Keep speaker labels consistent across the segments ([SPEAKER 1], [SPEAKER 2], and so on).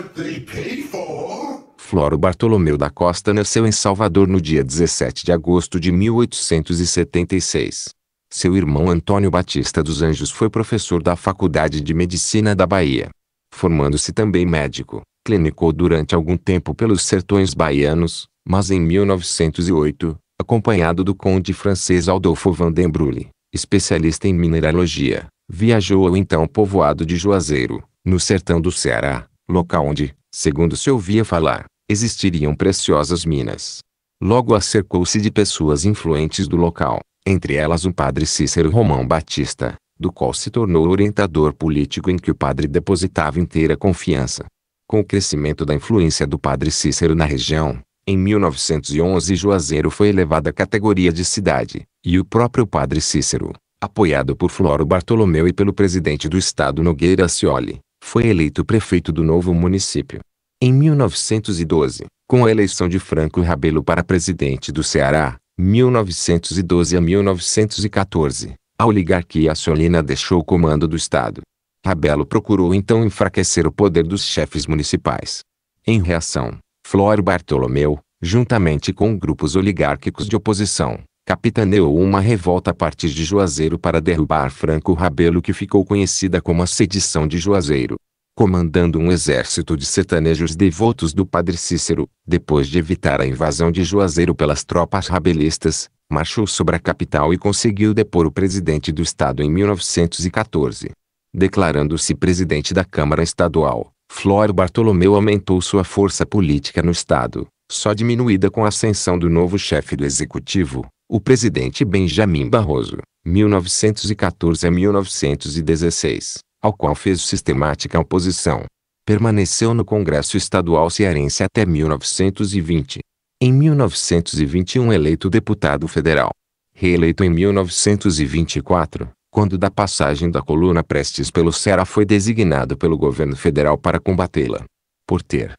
[SPEAKER 1] what they pay for.
[SPEAKER 2] Floro Bartolomeu da Costa nasceu em Salvador no dia 17 de agosto de 1876. Seu irmão Antônio Batista dos Anjos foi professor da Faculdade de Medicina da Bahia. Formando-se também médico, clinicou durante algum tempo pelos sertões baianos, mas em 1908, acompanhado do conde francês Adolfo Van den Brulé, especialista em mineralogia, viajou ao então povoado de Juazeiro, no sertão do Ceará, local onde, segundo se ouvia falar, existiriam preciosas minas. Logo acercou-se de pessoas influentes do local, entre elas o padre Cícero Romão Batista, do qual se tornou orientador político em que o padre depositava inteira confiança. Com o crescimento da influência do padre Cícero na região, em 1911 Juazeiro foi elevada à categoria de cidade, e o próprio padre Cícero, apoiado por Floro Bartolomeu e pelo presidente do estado Nogueira Scioli, foi eleito prefeito do novo município. Em 1912, com a eleição de Franco Rabelo para presidente do Ceará, 1912 a 1914, a oligarquia sciolina deixou o comando do estado. Rabelo procurou então enfraquecer o poder dos chefes municipais. Em reação, Floro Bartolomeu, juntamente com grupos oligárquicos de oposição, capitaneou uma revolta a partir de Juazeiro para derrubar Franco Rabelo, que ficou conhecida como a Sedição de Juazeiro. Comandando um exército de sertanejos devotos do padre Cícero, depois de evitar a invasão de Juazeiro pelas tropas rabelistas, marchou sobre a capital e conseguiu depor o presidente do estado em 1914. Declarando-se presidente da Câmara Estadual, Floro Bartolomeu aumentou sua força política no estado, só diminuída com a ascensão do novo chefe do executivo, o presidente Benjamin Barroso, 1914 a 1916. Ao qual fez sistemática oposição. Permaneceu no Congresso Estadual Cearense até 1920. Em 1921 eleito deputado federal. Reeleito em 1924, quando da passagem da coluna Prestes pelo Ceará foi designado pelo governo federal para combatê-la. Por ter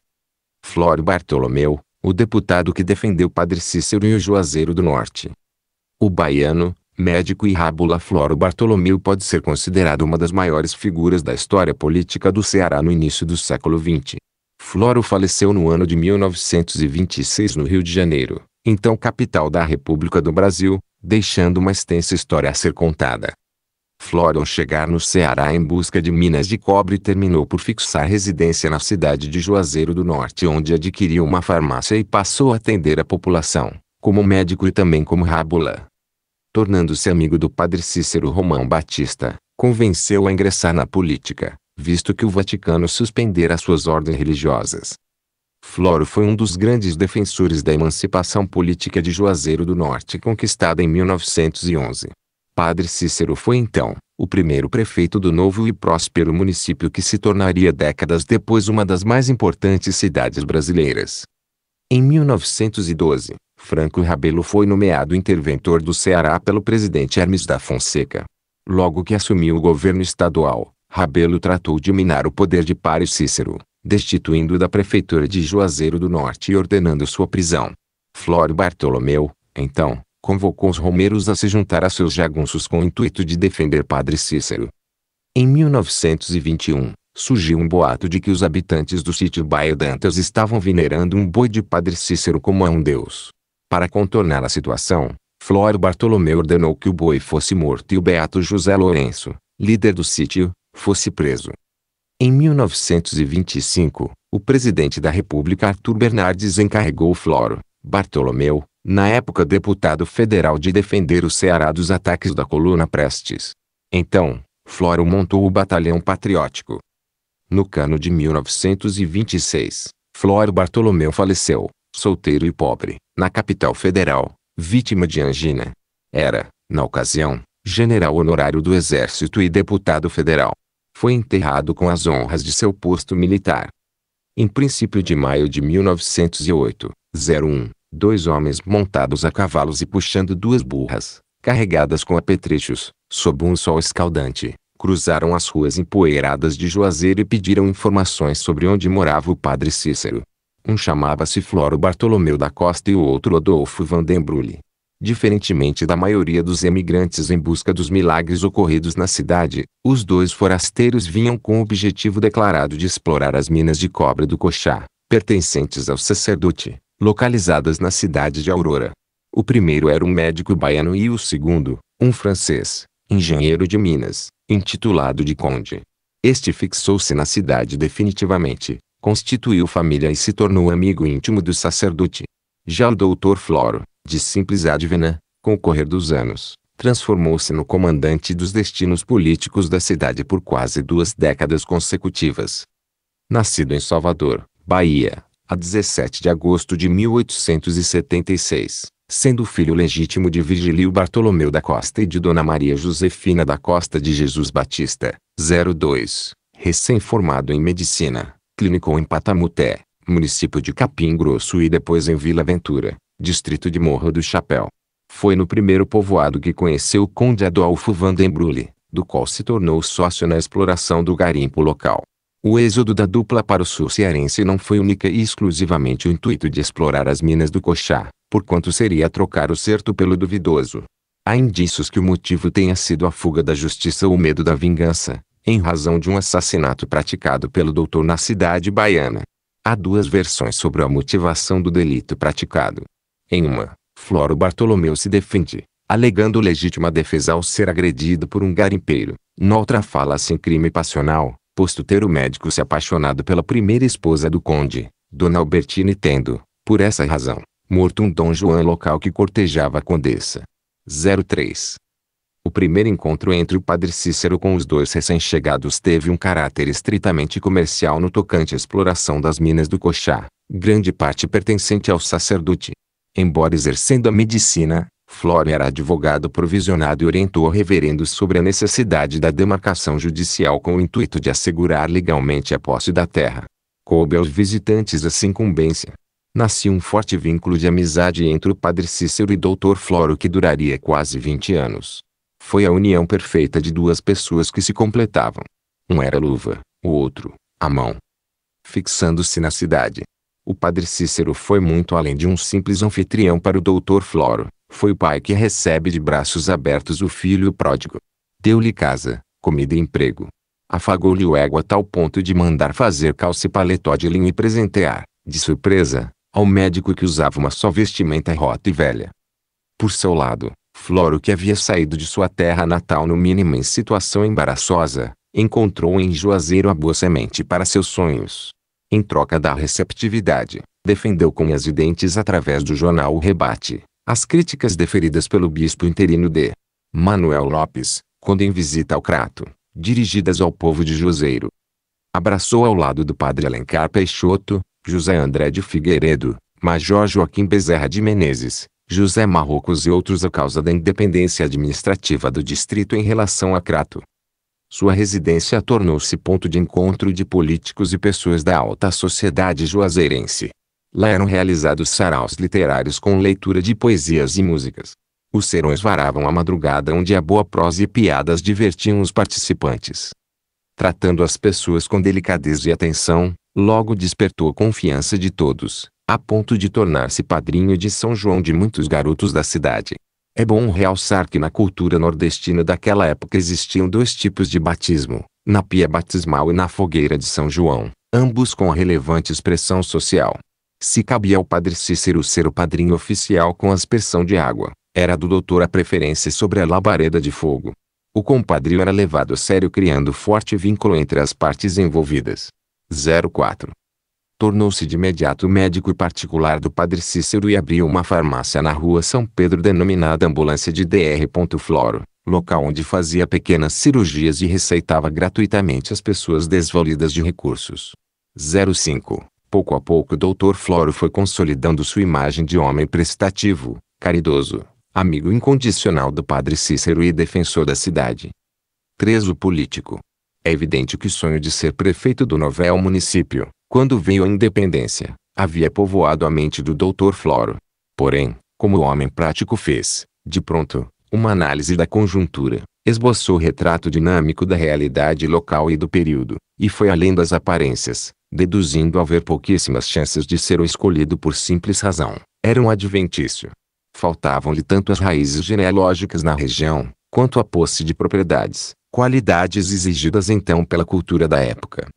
[SPEAKER 2] Floro Bartolomeu, o deputado que defendeu padre Cícero e o Juazeiro do Norte. O baiano, médico e rábula Floro Bartolomeu pode ser considerado uma das maiores figuras da história política do Ceará no início do século XX. Floro faleceu no ano de 1926 no Rio de Janeiro, então capital da República do Brasil, deixando uma extensa história a ser contada. Floro, ao chegar no Ceará em busca de minas de cobre, terminou por fixar residência na cidade de Juazeiro do Norte, onde adquiriu uma farmácia e passou a atender a população, como médico e também como rábula. Tornando-se amigo do padre Cícero Romão Batista, convenceu-o a ingressar na política, visto que o Vaticano suspendera suas ordens religiosas. Floro foi um dos grandes defensores da emancipação política de Juazeiro do Norte, conquistada em 1911. Padre Cícero foi então o primeiro prefeito do novo e próspero município, que se tornaria décadas depois uma das mais importantes cidades brasileiras. Em 1912, Franco Rabelo foi nomeado interventor do Ceará pelo presidente Hermes da Fonseca. Logo que assumiu o governo estadual, Rabelo tratou de minar o poder de padre Cícero, destituindo-o da prefeitura de Juazeiro do Norte e ordenando sua prisão. Floro Bartolomeu, então, convocou os romeiros a se juntar a seus jagunços com o intuito de defender padre Cícero. Em 1921, surgiu um boato de que os habitantes do sítio Baía Dantas estavam venerando um boi de padre Cícero como a um deus. Para contornar a situação, Floro Bartolomeu ordenou que o boi fosse morto e o beato José Lourenço, líder do sítio, fosse preso. Em 1925, o presidente da República Arthur Bernardes encarregou Floro Bartolomeu, na época deputado federal, de defender o Ceará dos ataques da coluna Prestes. Então, Floro montou o Batalhão Patriótico. No ano de 1926, Floro Bartolomeu faleceu, solteiro e pobre, na capital federal, vítima de angina. Era, na ocasião, general honorário do Exército e deputado federal. Foi enterrado com as honras de seu posto militar. Em princípio de maio de 1908, 2 homens montados a cavalos e puxando 2 burras, carregadas com apetrechos, sob um sol escaldante, cruzaram as ruas empoeiradas de Juazeiro e pediram informações sobre onde morava o padre Cícero. Um chamava-se Floro Bartolomeu da Costa e o outro Adolfo Van den Brulé. Diferentemente da maioria dos emigrantes em busca dos milagres ocorridos na cidade, os dois forasteiros vinham com o objetivo declarado de explorar as minas de cobre do Coxá, pertencentes ao sacerdote, localizadas na cidade de Aurora. O primeiro era um médico baiano e o segundo, um francês, engenheiro de minas, intitulado de Conde. Este fixou-se na cidade definitivamente, constituiu família e se tornou amigo íntimo do sacerdote. Já o Dr. Floro, de simples adivina, com o correr dos anos, transformou-se no comandante dos destinos políticos da cidade por quase 2 décadas consecutivas. Nascido em Salvador, Bahia, a 17 de agosto de 1876, sendo filho legítimo de Virgílio Bartolomeu da Costa e de Dona Maria Josefina da Costa de Jesus Batista, 02, recém-formado em medicina, clinicou em Patamuté, município de Capim Grosso e depois em Vila Ventura, distrito de Morro do Chapéu. Foi no primeiro povoado que conheceu o conde Adolfo Vandenbrule, do qual se tornou sócio na exploração do garimpo local. O êxodo da dupla para o sul cearense não foi única e exclusivamente o intuito de explorar as minas do Coxá, porquanto seria trocar o certo pelo duvidoso. Há indícios que o motivo tenha sido a fuga da justiça ou o medo da vingança, em razão de um assassinato praticado pelo doutor na cidade baiana. Há 2 versões sobre a motivação do delito praticado. Em uma, Floro Bartolomeu se defende, alegando legítima defesa ao ser agredido por um garimpeiro. Noutra fala-se em crime passional, posto ter o médico se apaixonado pela primeira esposa do conde, Dona Albertina, e tendo, por essa razão, morto um Dom João local que cortejava a condessa. 03. O primeiro encontro entre o padre Cícero com os dois recém-chegados teve um caráter estritamente comercial no tocante à exploração das minas do Coxá, grande parte pertencente ao sacerdote. Embora exercendo a medicina, Floro era advogado provisionado e orientou reverendos sobre a necessidade da demarcação judicial com o intuito de assegurar legalmente a posse da terra. Coube aos visitantes essa incumbência. Nascia um forte vínculo de amizade entre o padre Cícero e Dr. Floro que duraria quase 20 anos. Foi a união perfeita de 2 pessoas que se completavam. Um era a luva, o outro, a mão. Fixando-se na cidade, o padre Cícero foi muito além de um simples anfitrião para o Dr. Floro. Foi o pai que recebe de braços abertos o filho pródigo. Deu-lhe casa, comida e emprego. Afagou-lhe o ego a tal ponto de mandar fazer calça e paletó de linho e presentear, de surpresa, ao médico que usava uma só vestimenta rota e velha. Por seu lado, Floro, que havia saído de sua terra natal no mínimo em situação embaraçosa, encontrou em Juazeiro a boa semente para seus sonhos. Em troca da receptividade, defendeu com unhas e dentes através do jornal O Rebate as críticas deferidas pelo bispo interino de Manuel Lopes, quando em visita ao Crato, dirigidas ao povo de Juazeiro. Abraçou ao lado do padre Alencar Peixoto, José André de Figueiredo, Major Joaquim Bezerra de Menezes, José Marrocos e outros a causa da independência administrativa do distrito em relação a Crato. Sua residência tornou-se ponto de encontro de políticos e pessoas da alta sociedade juazeirense. Lá eram realizados saraus literários com leitura de poesias e músicas. Os serões varavam a madrugada onde a boa prosa e piadas divertiam os participantes. Tratando as pessoas com delicadeza e atenção, logo despertou a confiança de todos, a ponto de tornar-se padrinho de São João de muitos garotos da cidade. É bom realçar que na cultura nordestina daquela época existiam 2 tipos de batismo, na pia batismal e na fogueira de São João, ambos com relevante expressão social. Se cabia ao padre Cícero ser o padrinho oficial com aspersão de água, era do doutor a preferência sobre a labareda de fogo. O compadrio era levado a sério criando forte vínculo entre as partes envolvidas. 04. Tornou-se de imediato médico particular do padre Cícero e abriu uma farmácia na rua São Pedro denominada Ambulância de Dr. Floro, local onde fazia pequenas cirurgias e receitava gratuitamente às pessoas desvalidas de recursos. 05. Pouco a pouco o Dr. Floro foi consolidando sua imagem de homem prestativo, caridoso, amigo incondicional do padre Cícero e defensor da cidade. 3. O político. É evidente que o sonho de ser prefeito do novel município, quando veio a independência, havia povoado a mente do Dr. Floro. Porém, como o homem prático fez, de pronto, uma análise da conjuntura, esboçou o retrato dinâmico da realidade local e do período, e foi além das aparências, deduzindo haver pouquíssimas chances de ser o escolhido por simples razão. Era um adventício. faltavam-lhe tanto as raízes genealógicas na região, quanto a posse de propriedades, qualidades exigidas então pela cultura da época.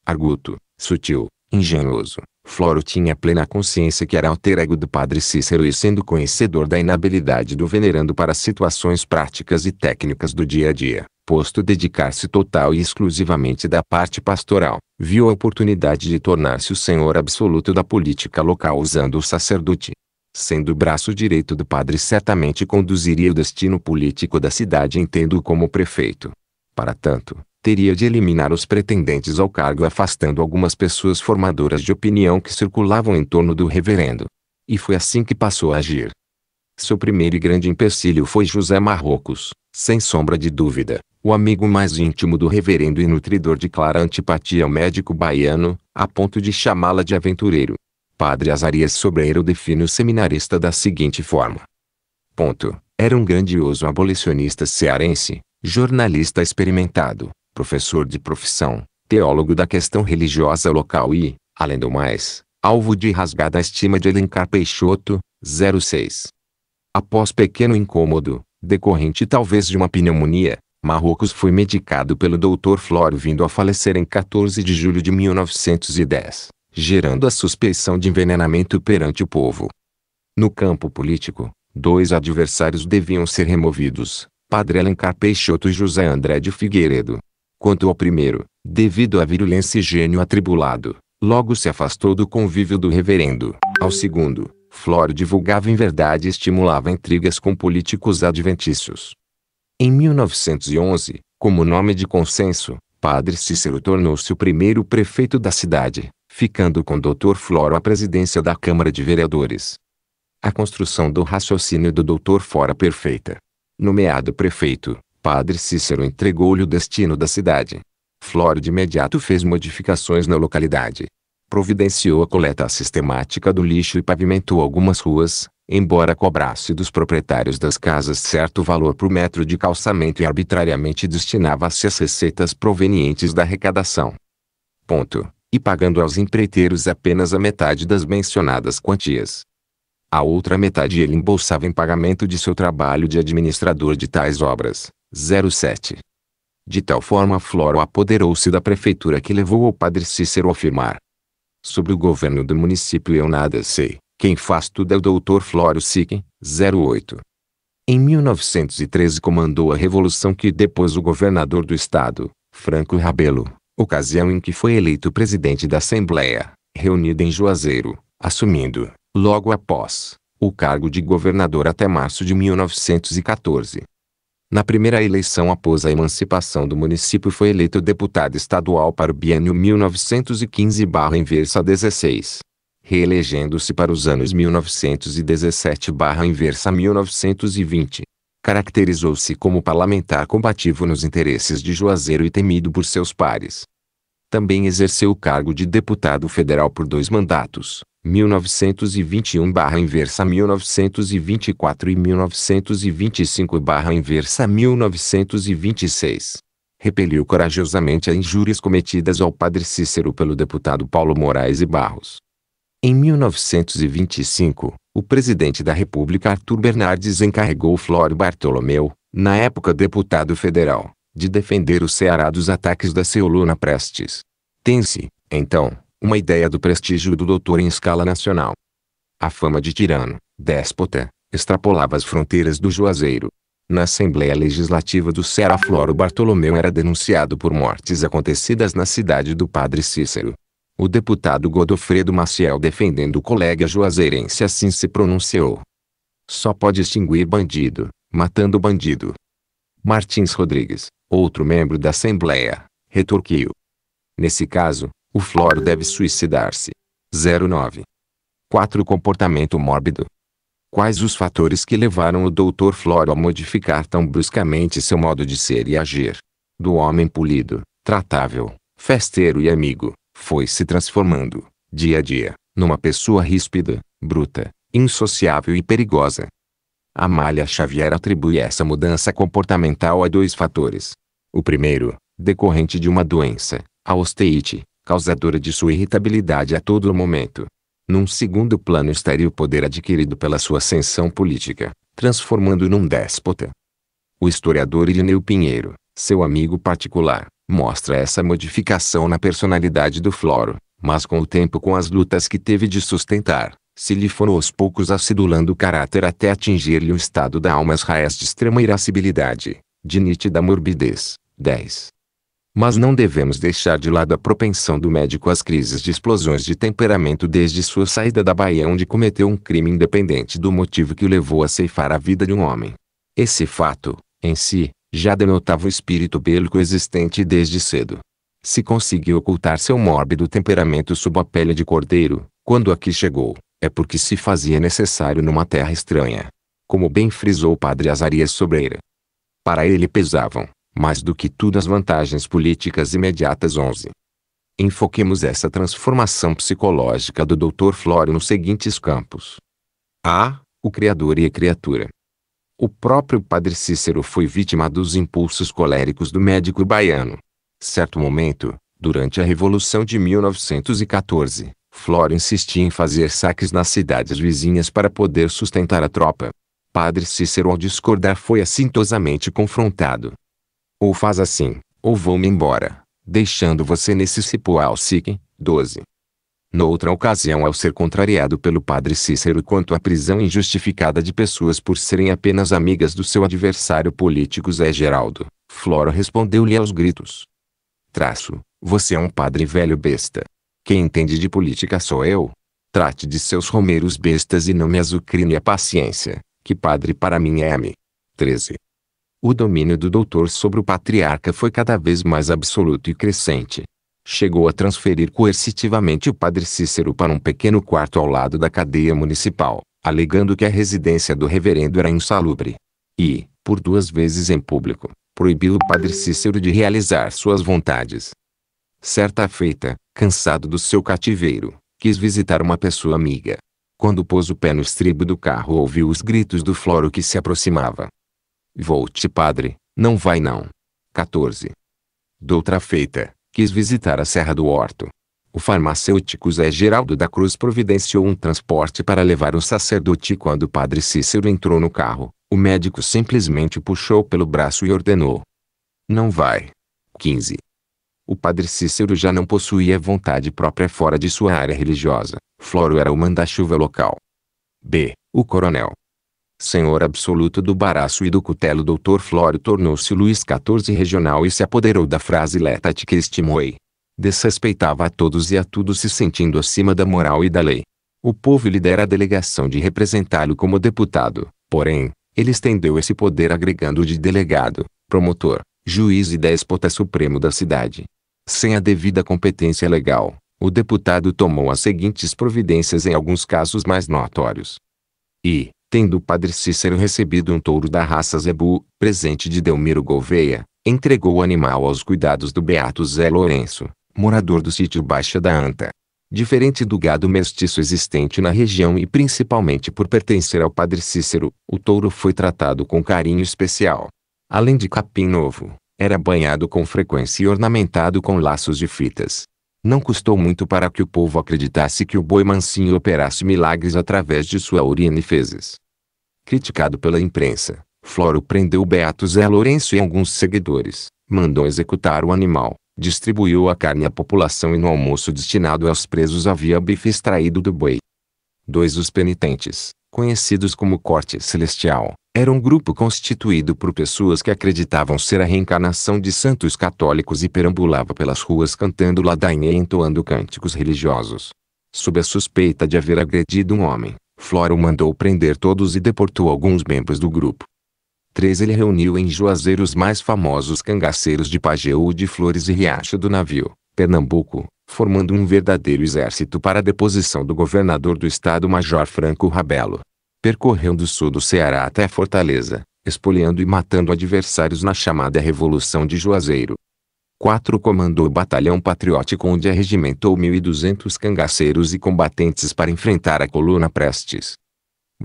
[SPEAKER 2] Arguto, sutil, engenhoso, Floro tinha plena consciência que era alter ego do padre Cícero e, sendo conhecedor da inabilidade do venerando para situações práticas e técnicas do dia a dia, posto dedicar-se total e exclusivamente da parte pastoral, viu a oportunidade de tornar-se o senhor absoluto da política local usando o sacerdote. Sendo o braço direito do padre, certamente conduziria o destino político da cidade, entendo como prefeito. Para tanto, teria de eliminar os pretendentes ao cargo, afastando algumas pessoas formadoras de opinião que circulavam em torno do reverendo. E foi assim que passou a agir. Seu primeiro e grande empecilho foi José Marrocos, sem sombra de dúvida, o amigo mais íntimo do reverendo e nutridor de clara antipatia ao médico baiano, a ponto de chamá-la de aventureiro. Padre Azarias Sobreiro define o seminarista da seguinte forma. Era um grandioso abolicionista cearense, jornalista experimentado, professor de profissão, teólogo da questão religiosa local e, além do mais, alvo de rasgada estima de Alencar Peixoto, 06. Após pequeno incômodo, decorrente talvez de uma pneumonia, Marrocos foi medicado pelo Dr. Flório, vindo a falecer em 14 de julho de 1910, gerando a suspeição de envenenamento perante o povo. No campo político, dois adversários deviam ser removidos, Padre Alencar Peixoto e José André de Figueiredo. Quanto ao primeiro, devido à virulência e gênio atribulado, logo se afastou do convívio do reverendo. Ao segundo, Flório divulgava inverdade e estimulava intrigas com políticos adventícios. Em 1911, como nome de consenso, Padre Cícero tornou-se o primeiro prefeito da cidade, ficando com Dr. Floro a presidência da Câmara de Vereadores. A construção do raciocínio do Dr. fora perfeita. Nomeado prefeito, Padre Cícero entregou-lhe o destino da cidade. Floro de imediato fez modificações na localidade. Providenciou a coleta sistemática do lixo e pavimentou algumas ruas, embora cobrasse dos proprietários das casas certo valor por metro de calçamento e arbitrariamente destinava-se as receitas provenientes da arrecadação. E pagando aos empreiteiros apenas a metade das mencionadas quantias. A outra metade ele embolsava em pagamento de seu trabalho de administrador de tais obras. 07. De tal forma Floro apoderou-se da prefeitura que levou o padre Cícero a afirmar: sobre o governo do município eu nada sei, quem faz tudo é o Dr. Flório Siquem. 08. Em 1913 comandou a revolução que depôs o governador do estado, Franco Rabelo, ocasião em que foi eleito presidente da Assembleia, reunida em Juazeiro, assumindo, logo após, o cargo de governador até março de 1914. Na primeira eleição após a emancipação do município foi eleito deputado estadual para o biênio 1915/16, reelegendo-se para os anos 1917/1920. Caracterizou-se como parlamentar combativo nos interesses de Juazeiro e temido por seus pares. Também exerceu o cargo de deputado federal por 2 mandatos, 1921/1924 e 1925/1926. Repeliu corajosamente as injúrias cometidas ao padre Cícero pelo deputado Paulo Moraes e Barros. Em 1925, o presidente da República Arthur Bernardes encarregou Flório Bartolomeu, na época deputado federal, de defender o Ceará dos ataques da Ceoluna Prestes. Tem-se, então, uma ideia do prestígio do doutor em escala nacional. A fama de tirano, déspota, extrapolava as fronteiras do Juazeiro. Na Assembleia Legislativa do Ceará, Flório Bartolomeu era denunciado por mortes acontecidas na cidade do padre Cícero. O deputado Godofredo Maciel, defendendo o colega juazeirense, assim se pronunciou: só pode extinguir bandido, matando bandido. Martins Rodrigues, outro membro da Assembleia, retorquiu: nesse caso, o Flório deve suicidar-se. 09. 4. Comportamento mórbido. Quais os fatores que levaram o Dr. Flório a modificar tão bruscamente seu modo de ser e agir? Do homem polido, tratável, festeiro e amigo, foi se transformando, dia a dia, numa pessoa ríspida, bruta, insociável e perigosa. Amália Xavier atribui essa mudança comportamental a 2 fatores. O primeiro, decorrente de uma doença, a osteite, causadora de sua irritabilidade a todo momento. Num segundo plano estaria o poder adquirido pela sua ascensão política, transformando-o num déspota. O historiador Irineu Pinheiro, seu amigo particular, mostra essa modificação na personalidade do Floro, mas com o tempo, com as lutas que teve de sustentar, se lhe foram aos poucos acidulando o caráter até atingir-lhe um estado da alma às raias de extrema irascibilidade, de nítida morbidez. 10. Mas não devemos deixar de lado a propensão do médico às crises de explosões de temperamento desde sua saída da Bahia, onde cometeu um crime independente do motivo que o levou a ceifar a vida de um homem. Esse fato, em si, já denotava o espírito bélico existente desde cedo. Se conseguiu ocultar seu mórbido temperamento sob a pele de cordeiro, quando aqui chegou, é porque se fazia necessário numa terra estranha. Como bem frisou o padre Azarias Sobreira. Para ele pesavam, mais do que tudo, as vantagens políticas imediatas. 11. Enfoquemos essa transformação psicológica do Dr. Flório nos seguintes campos. A. O Criador e a criatura. O próprio padre Cícero foi vítima dos impulsos coléricos do médico baiano. Certo momento, durante a Revolução de 1914, Flório insistia em fazer saques nas cidades vizinhas para poder sustentar a tropa. Padre Cícero, ao discordar, foi assintosamente confrontado. Ou faz assim, ou vou-me embora, deixando você nesse cipoal sique. 12. Noutra ocasião, ao ser contrariado pelo padre Cícero quanto à prisão injustificada de pessoas por serem apenas amigas do seu adversário político Zé Geraldo, Floro respondeu-lhe aos gritos. Você é um padre velho besta. Quem entende de política sou eu. Trate de seus romeiros bestas e não me azucrine a paciência, que padre para mim é -me. 13. O domínio do doutor sobre o patriarca foi cada vez mais absoluto e crescente. Chegou a transferir coercitivamente o padre Cícero para um pequeno quarto ao lado da cadeia municipal, alegando que a residência do reverendo era insalubre. E, por 2 vezes em público, proibiu o padre Cícero de realizar suas vontades. Certa feita, cansado do seu cativeiro, quis visitar uma pessoa amiga. Quando pôs o pé no estribo do carro, ouviu os gritos do Floro que se aproximava. Volte, padre, não vai não. 14. Doutra feita, quis visitar a Serra do Horto. O farmacêutico Zé Geraldo da Cruz providenciou um transporte para levar o sacerdote. Quando o padre Cícero entrou no carro, o médico simplesmente o puxou pelo braço e ordenou. Não vai. 15. O padre Cícero já não possuía vontade própria fora de sua área religiosa. Floro era o manda-chuva local. B. O coronel. Senhor absoluto do baraço e do cutelo, Dr. Flório tornou-se Luís XIV regional e se apoderou da frase letate que estimou-ei. Desrespeitava a todos e a tudo, se sentindo acima da moral e da lei. O povo lhe dera a delegação de representá-lo como deputado, porém, ele estendeu esse poder agregando-o de delegado, promotor, juiz e déspota supremo da cidade. Sem a devida competência legal, o deputado tomou as seguintes providências em alguns casos mais notórios. E, tendo o padre Cícero recebido um touro da raça Zebu, presente de Delmiro Gouveia, entregou o animal aos cuidados do beato Zé Lourenço, morador do sítio Baixa da Anta. Diferente do gado mestiço existente na região e principalmente por pertencer ao padre Cícero, o touro foi tratado com carinho especial. Além de capim novo, era banhado com frequência e ornamentado com laços de fitas. Não custou muito para que o povo acreditasse que o boi mansinho operasse milagres através de sua urina e fezes. Criticado pela imprensa, Floro prendeu o beato Zé Lourenço e alguns seguidores, mandou executar o animal, distribuiu a carne à população e no almoço destinado aos presos havia bife extraído do boi. 2. Os penitentes, conhecidos como Corte Celestial, era um grupo constituído por pessoas que acreditavam ser a reencarnação de santos católicos e perambulava pelas ruas cantando ladainha e entoando cânticos religiosos. Sob a suspeita de haver agredido um homem, Floro mandou prender todos e deportou alguns membros do grupo. 3. Ele reuniu em Juazeiro os mais famosos cangaceiros de Pajeú, de Flores e Riacho do Navio, Pernambuco, formando um verdadeiro exército para a deposição do governador do estado Major Franco Rabelo. Percorreu do sul do Ceará até Fortaleza, espoliando e matando adversários na chamada Revolução de Juazeiro. 4. Comandou o Batalhão Patriótico, onde arregimentou 1.200 cangaceiros e combatentes para enfrentar a coluna Prestes.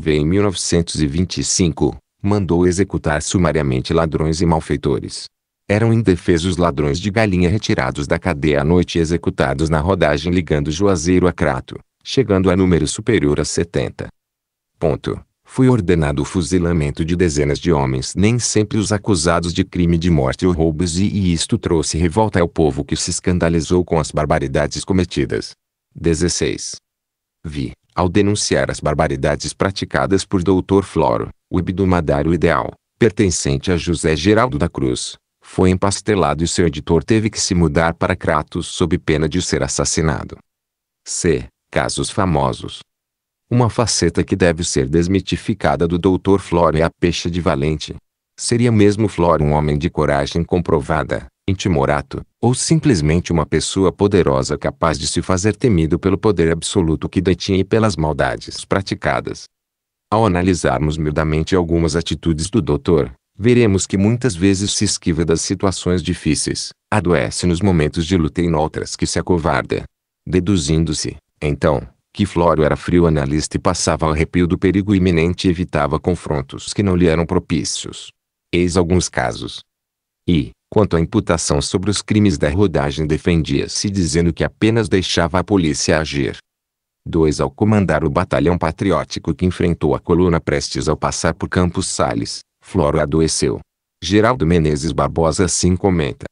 [SPEAKER 2] Em 1925, mandou executar sumariamente ladrões e malfeitores. Eram indefesos ladrões de galinha retirados da cadeia à noite e executados na rodagem ligando Juazeiro a Crato, chegando a número superior a 70. Foi ordenado o fuzilamento de dezenas de homens, nem sempre os acusados de crime de morte ou roubos, e isto trouxe revolta ao povo, que se escandalizou com as barbaridades cometidas. 16. Ao denunciar as barbaridades praticadas por Dr. Floro, o hebdomadário Ideal, pertencente a José Geraldo da Cruz, foi empastelado e seu editor teve que se mudar para Cratos sob pena de ser assassinado. Casos famosos. Uma faceta que deve ser desmitificada do Dr. Floro é a pecha de valente. Seria mesmo Floro um homem de coragem comprovada, intimorato, ou simplesmente uma pessoa poderosa capaz de se fazer temido pelo poder absoluto que detinha e pelas maldades praticadas? Ao analisarmos miudamente algumas atitudes do doutor, veremos que muitas vezes se esquiva das situações difíceis, adoece nos momentos de luta e noutras que se acovarda. Deduzindo-se, então, que Floro era frio analista e passava ao arrepio do perigo iminente e evitava confrontos que não lhe eram propícios. Eis alguns casos. Quanto à imputação sobre os crimes da rodagem, defendia-se dizendo que apenas deixava a polícia agir. Ao comandar o batalhão patriótico que enfrentou a coluna prestes ao passar por Campos Sales, Floro adoeceu. Geraldo Menezes Barbosa assim comenta.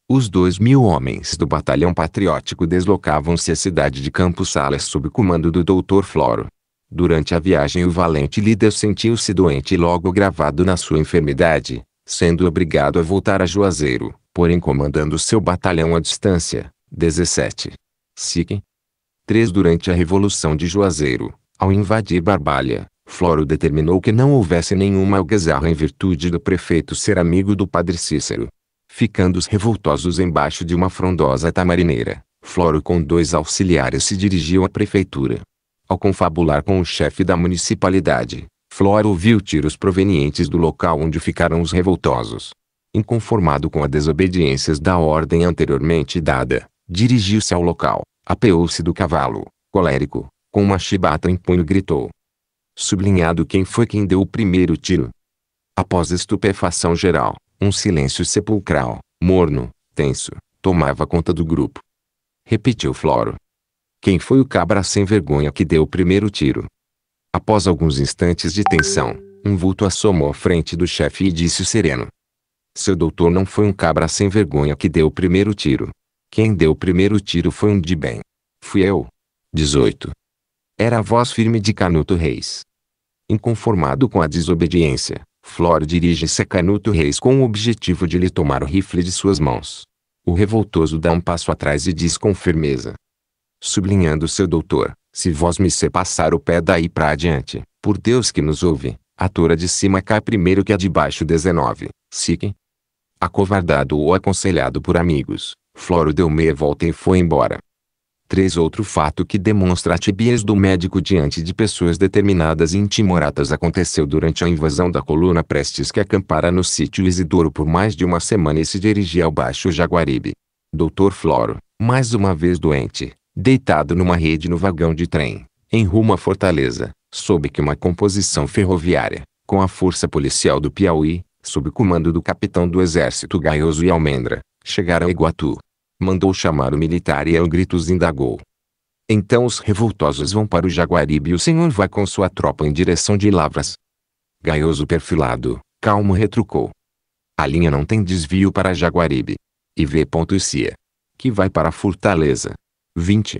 [SPEAKER 2] Os 2.000 homens do batalhão patriótico deslocavam-se à cidade de Campos Sales sob comando do Dr. Floro. Durante a viagem o valente líder sentiu-se doente e logo gravado na sua enfermidade, sendo obrigado a voltar a Juazeiro, porém comandando seu batalhão à distância. 17. Durante a Revolução de Juazeiro, ao invadir Barbalha, Floro determinou que não houvesse nenhuma algazarra em virtude do prefeito ser amigo do padre Cícero. Ficando os revoltosos embaixo de uma frondosa tamarineira, Floro com 2 auxiliares se dirigiu à prefeitura. Ao confabular com o chefe da municipalidade, Floro ouviu tiros provenientes do local onde ficaram os revoltosos. Inconformado com as desobediências da ordem anteriormente dada, dirigiu-se ao local, apeou-se do cavalo, colérico, com uma chibata em punho gritou. Sublinhado quem foi quem deu o primeiro tiro. Após estupefação geral, um silêncio sepulcral, morno, tenso, tomava conta do grupo. Repetiu Floro. Quem foi o cabra sem vergonha que deu o primeiro tiro? Após alguns instantes de tensão, um vulto assomou à frente do chefe e disse sereno. Seu doutor não foi um cabra sem vergonha que deu o primeiro tiro. Quem deu o primeiro tiro foi um de bem. Fui eu. 18. Era a voz firme de Canuto Reis. Inconformado com a desobediência, Floro dirige-se a Canuto Reis com o objetivo de lhe tomar o rifle de suas mãos. O revoltoso dá um passo atrás e diz com firmeza. Sublinhando seu doutor, se vós me se passar o pé daí pra adiante, por Deus que nos ouve, a tora de cima cai primeiro que a de baixo. 19. Acovardado ou aconselhado por amigos, Floro deu meia volta e foi embora. Outro fato que demonstra a tibiez do médico diante de pessoas determinadas e intimoratas aconteceu durante a invasão da coluna prestes que acampara no sítio Isidoro por mais de uma semana e se dirigia ao Baixo Jaguaribe. Dr. Floro, mais uma vez doente, deitado numa rede no vagão de trem, em rumo à Fortaleza, soube que uma composição ferroviária, com a força policial do Piauí, sob comando do capitão do exército Gaioso e Almendra, chegara a Iguatu. Mandou chamar o militar e a gritos indagou. Então os revoltosos vão para o Jaguaribe e o senhor vai com sua tropa em direção de Lavras. Gaioso perfilado, calmo retrucou. A linha não tem desvio para Jaguaribe. E V.Cia. Que vai para Fortaleza. 20.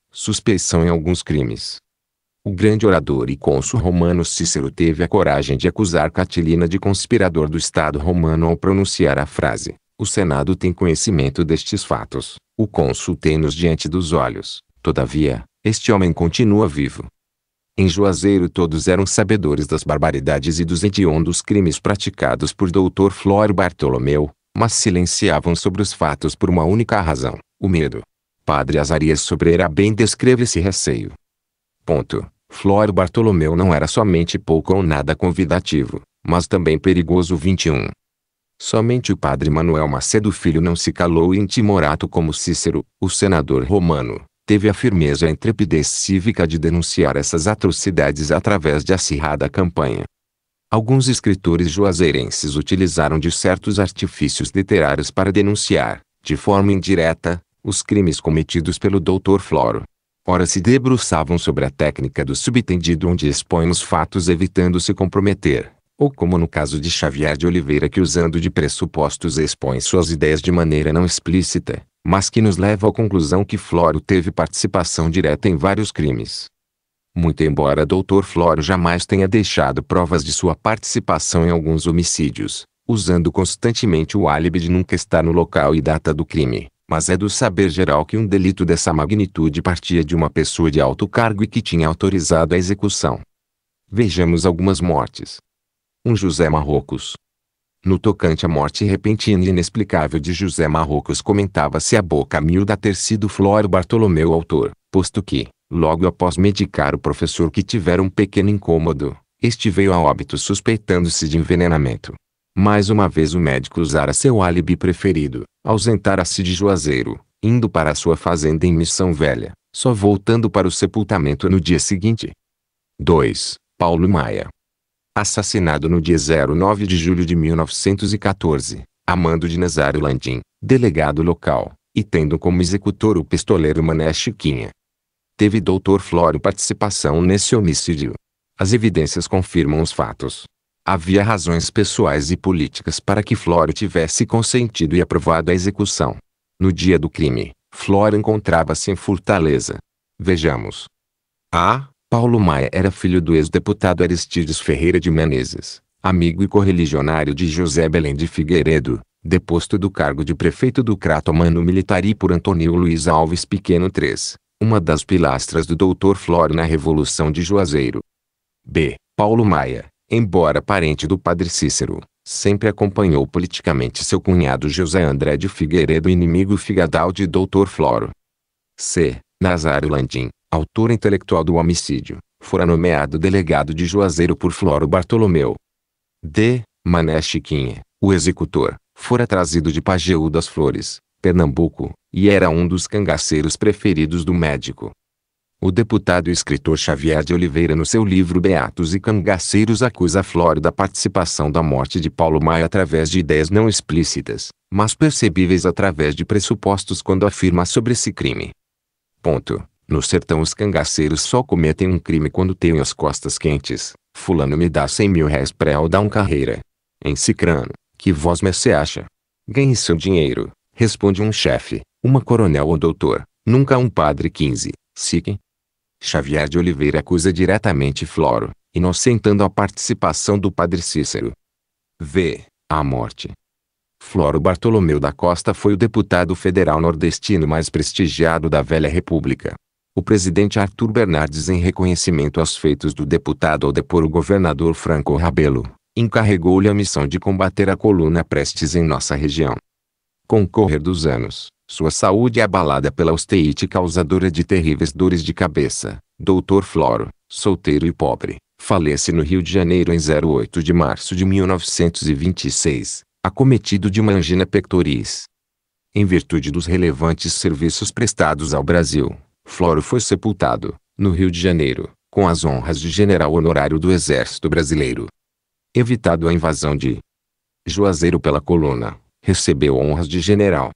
[SPEAKER 2] Suspeição em alguns crimes. O grande orador e cônsul romano Cícero teve a coragem de acusar Catilina de conspirador do Estado romano ao pronunciar a frase. O Senado tem conhecimento destes fatos, o cônsul tem-nos diante dos olhos, todavia, este homem continua vivo. Em Juazeiro todos eram sabedores das barbaridades e dos hediondos crimes praticados por Dr. Floro Bartolomeu, mas silenciavam sobre os fatos por uma única razão, o medo. Padre Azarias Sobreira bem descreve esse receio. Floro Bartolomeu não era somente pouco ou nada convidativo, mas também perigoso. 21. Somente o padre Manuel Macedo Filho não se calou e intimorato como Cícero, o senador romano, teve a firmeza e a intrepidez cívica de denunciar essas atrocidades através de acirrada campanha. Alguns escritores juazeirenses utilizaram de certos artifícios literários para denunciar, de forma indireta, os crimes cometidos pelo Dr. Floro. Ora se debruçavam sobre a técnica do subtendido onde expõe os fatos evitando se comprometer, ou como no caso de Xavier de Oliveira que usando de pressupostos expõe suas ideias de maneira não explícita, mas que nos leva à conclusão que Floro teve participação direta em vários crimes. Muito embora Dr. Floro jamais tenha deixado provas de sua participação em alguns homicídios, usando constantemente o álibi de nunca estar no local e data do crime, mas é do saber geral que um delito dessa magnitude partia de uma pessoa de alto cargo e que tinha autorizado a execução. Vejamos algumas mortes. José Marrocos. No tocante à morte repentina e inexplicável de José Marrocos comentava-se a boca miúda ter sido Floro Bartolomeu o autor, posto que, logo após medicar o professor que tivera um pequeno incômodo, este veio a óbito suspeitando-se de envenenamento. Mais uma vez o médico usara seu álibi preferido, ausentara-se de Juazeiro, indo para a sua fazenda em Missão Velha, só voltando para o sepultamento no dia seguinte. 2. Paulo Maia. Assassinado no dia 9 de julho de 1914, a mando de Nazário Landim, delegado local, e tendo como executor o pistoleiro Mané Chiquinha. Teve Dr. Floro participação nesse homicídio. As evidências confirmam os fatos. Havia razões pessoais e políticas para que Floro tivesse consentido e aprovado a execução. No dia do crime, Floro encontrava-se em Fortaleza. Vejamos. A. Paulo Maia era filho do ex-deputado Aristides Ferreira de Menezes, amigo e correligionário de José Belém de Figueiredo, deposto do cargo de prefeito do Crato Mano Militari por Antônio Luiz Alves Pequeno III, uma das pilastras do Dr. Floro na Revolução de Juazeiro. B. Paulo Maia, embora parente do padre Cícero, sempre acompanhou politicamente seu cunhado José André de Figueiredo, inimigo figadal de Dr. Floro. C. Nazário Landim, autor intelectual do homicídio, fora nomeado delegado de Juazeiro por Floro Bartolomeu. D. Mané Chiquinha, o executor, fora trazido de Pajeú das Flores, Pernambuco, e era um dos cangaceiros preferidos do médico. O deputado e escritor Xavier de Oliveira no seu livro Beatos e Cangaceiros acusa Floro da participação da morte de Paulo Maia através de ideias não explícitas, mas percebíveis através de pressupostos quando afirma sobre esse crime. Ponto. No sertão os cangaceiros só cometem um crime quando têm as costas quentes. Fulano me dá 100 mil réis pra eu dar um carreira. Em Cicrano, que vós mercê acha? Ganhe seu dinheiro, responde um chefe, uma coronel ou doutor, nunca um padre 15, Siquem. Xavier de Oliveira acusa diretamente Floro, inocentando a participação do padre Cícero. V. A morte. Floro Bartolomeu da Costa foi o deputado federal nordestino mais prestigiado da velha república. O presidente Arthur Bernardes, em reconhecimento aos feitos do deputado ao depor o governador Franco Rabelo, encarregou-lhe a missão de combater a coluna prestes em nossa região. Com o correr dos anos, sua saúde abalada pela osteite causadora de terríveis dores de cabeça, Dr. Floro, solteiro e pobre, falece no Rio de Janeiro em 8 de março de 1926, acometido de uma angina pectoris. Em virtude dos relevantes serviços prestados ao Brasil, Floro foi sepultado, no Rio de Janeiro, com as honras de general honorário do Exército Brasileiro. Evitado a invasão de Juazeiro pela coluna, recebeu honras de general.